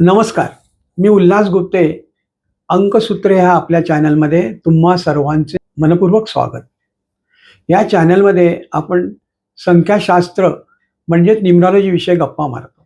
नमस्कार. मी उल्हास गुप्ते. अंकसूत्रे ह्या आपल्या चॅनलमध्ये तुम्हा सर्वांचे मनपूर्वक स्वागत. या चॅनलमध्ये आपण संख्याशास्त्र म्हणजेच न्यूमरॉलॉजी विषयी गप्पा मारतो.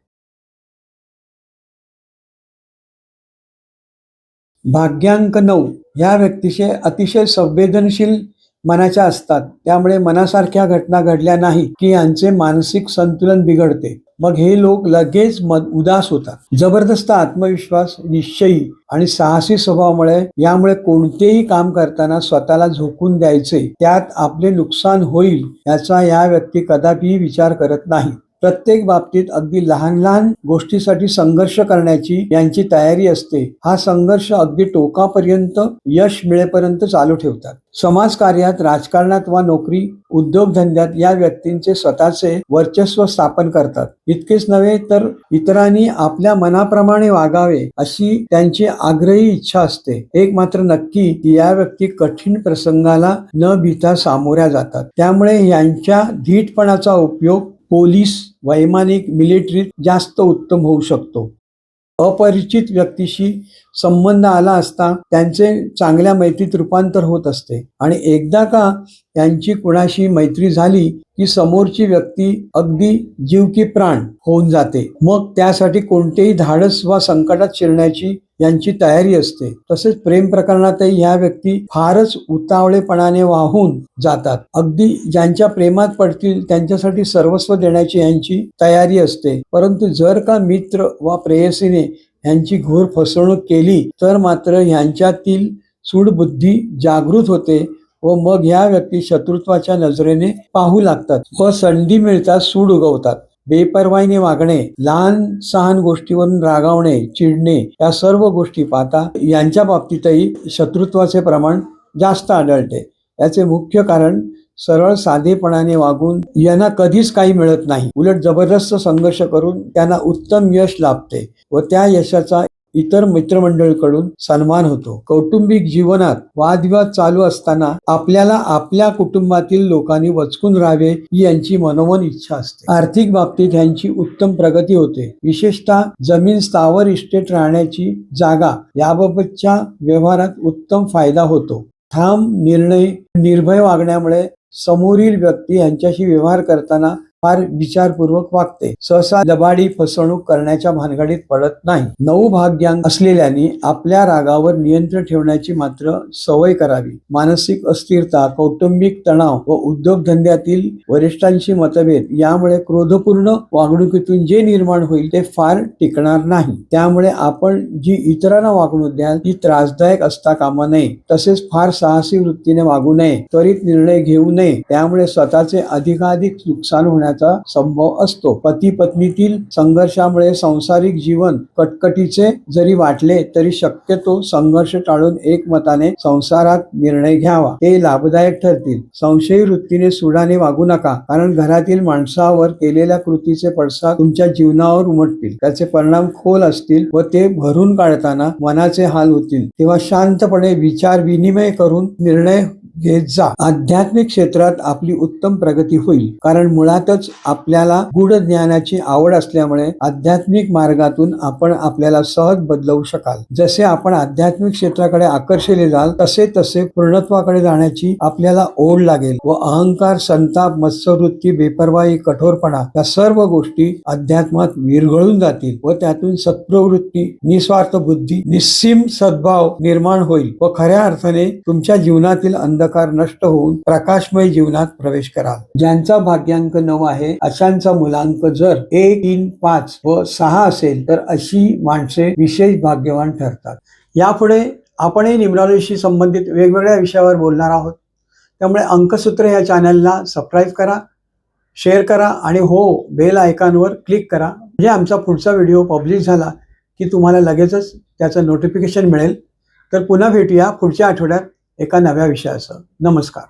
भाग्यांक 9 या व्यक्तीचे अतिशय संवेदनशील मनाच्या असतात. त्यामुळे मनासारख्या घटना घडल्या नाही की यांचे मानसिक संतुलन बिघडते. मग हे लोक लगेच उदास होतात. जबरदस्त आत्मविश्वास, निश्चयी आणि साहसी स्वभावामुळे यामुळे कोणतेही काम करताना स्वतःला झोकून द्यायचे, त्यात आपले नुकसान होईल याचा या व्यक्ती कदापिही विचार करत नाही. प्रत्येक बाबतीत अगदी लहान लहान गोष्टीसाठी संघर्ष करण्याची यांची तयारी असते. हा संघर्ष अगदी टोकापर्यंत यश मिळेपर्यंत चालू ठेवतात. समाजकार्यात, राजकारणात वा नोकरी उद्योगधंद्यात या व्यक्तींचे स्वतःचे वर्चस्व स्थापन करतात. इतकेच नव्हे तर इतरांनी आपल्या मनाप्रमाणे वागावे अशी त्यांची आग्रही इच्छा असते. एक मात्र नक्की की या व्यक्ती कठीण प्रसंगाला न भीता सामोऱ्या जातात. त्यामुळे यांच्या धीटपणाचा उपयोग पोलीस, वैमानिक, मिलिटरीत जास्त उत्तम होऊ शकतो. अपरिचित व्यक्तीशी संबंध आला असता त्यांचे चांगल्या मैत्रीत रूपांतर होत असते आणि एकदा का यांची कुणाशी मैत्री झाली की समोरची व्यक्ती अगदी जीव की प्राण होऊन जाते. मग त्यासाठी कोणतेही धाडस वा संकटात शिरण्याची यांची तयारी असते. तसेच प्रेम प्रकरणातही ह्या व्यक्ती फारच उतावळेपणाने वाहून जातात. अगदी ज्यांच्या प्रेमात पडतील त्यांच्यासाठी सर्वस्व देण्याची यांची तयारी असते. परंतु जर का मित्र वा प्रेयसीने यांची घोर फसवणूक केली तर मात्र यांच्यातील सूडबुद्धी जागृत होते व मग ह्या व्यक्ती शत्रुत्वाच्या नजरेने पाहू लागतात व संधी मिळताच सूड उगवतात. बेपर्वाईने वागणे, लहान सहान गोष्टीवरून रागावणे, चिडणे या सर्व गोष्टी पाहता यांच्या बाबतीतही शत्रुत्वाचे प्रमाण जास्त आढळते. याचे मुख्य कारण सरळ साधेपणाने वागून यांना कधीच काही मिळत नाही. उलट जबरदस्त संघर्ष करून त्यांना उत्तम यश लाभते व त्या यशाचा इतर मित्रमंडळीकडून सन्मान होतो. कौटुंबिक जीवनात वादविवाद चालू असताना आपल्याला आपल्या कुटुंबातील लोकांनी वचकून राहावे ही यांची मनोमन इच्छा असते. आर्थिक बाबतीत यांची उत्तम प्रगती होते. विशेषतः जमीन, स्थावर, इस्टेट, राहण्याची जागा याबाबतच्या व्यवहारात उत्तम फायदा होतो. ठाम निर्णय, निर्भय वागण्यामुळे समोरील व्यक्ती यांच्याशी व्यवहार करताना फार विचारपूर्वक वागते. सहसा लबाडी, फसवणूक करण्याच्या भानगडीत पडत नाही. 9 भाग्यांक असलेल्यांनी आपल्या रागावर नियंत्रण ठेवण्याची मात्र सवय करावी. मानसिक अस्थिरता, कौटुंबिक तणाव व उद्योगधंद्यातील वरिष्ठांशी मतभेद यामुळे क्रोधपूर्ण वागणुकीतून जे निर्माण होईल ते फार टिकणार नाही. त्यामुळे आपण जी इतरांना वागणूक द्याल ती त्रासदायक असता कामा नये. तसेच फार साहसी वृत्तीने वागू नये, त्वरित निर्णय घेऊ नये. त्यामुळे स्वतःचे अधिकाधिक नुकसान होण्याचा संभव असतो. पती पत्नीतील संघर्षामुळे संसारिक जीवन कटकटीचे जरी वाटले तरी शक्यतो संघर्ष टाळून एकमताने संसारात निर्णय घ्यावा. ते लाभदायक ठरतील. संशयी वृत्तीने सुडाने वागू नका, कारण घरातील माणसावर केलेल्या कृतीचे पडसाद तुमच्या जीवनावर उमटतील. त्याचे परिणाम खोल असतील व ते भरून काढताना मनाचे हाल होतील. तेव्हा शांतपणे विचार विनिमय करून निर्णय घेत जा. आध्यात्मिक क्षेत्रात आपली उत्तम प्रगती होईल, कारण मुळातच आपल्याला गूढ ज्ञानाची आवड असल्यामुळे आध्यात्मिक मार्गातून आपण आपल्याला सहज बदलवू शकाल. जसे आपण आध्यात्मिक क्षेत्राकडे आकर्षिले जाल तसे तसे पूर्णत्वाकडे जाण्याची आपल्याला ओढ लागेल व अहंकार, संताप, मत्सरवृत्ती, बेपर्वाई, कठोरपणा या सर्व गोष्टी अध्यात्मात विरघळून जातील व त्यातून सत्प्रवृत्ती, निस्वार्थ बुद्धी, निस्सीम सद्भाव निर्माण होईल व खऱ्या अर्थाने तुमच्या जीवनातील अंधकार नष्ट होऊन प्रकाशमय जीवनात प्रवेश कराल. ज्यांचा भाग्यांक 9 आहे अशांचा मुलांक जर 1, 3, 5 व 6 असेल तर अशी माणसे विशेष भाग्यवान ठरतात. यापुढे आपणही न्यूमरॉलॉजीशी संबंधित वेगवेगळ्या विषयावर बोलणार आहोत. त्यामुळे अंकसूत्र या चॅनलला सबस्क्राईब करा, शेअर करा आणि बेल आयकॉनवर क्लिक करा. म्हणजे आमचा पुढचा व्हिडिओ पब्लिश झाला की तुम्हाला लगेचच त्याचं नोटिफिकेशन मिळेल. तर पुन्हा भेटूया पुढच्या आठवड्यात एका नव्या विषयासह. नमस्कार.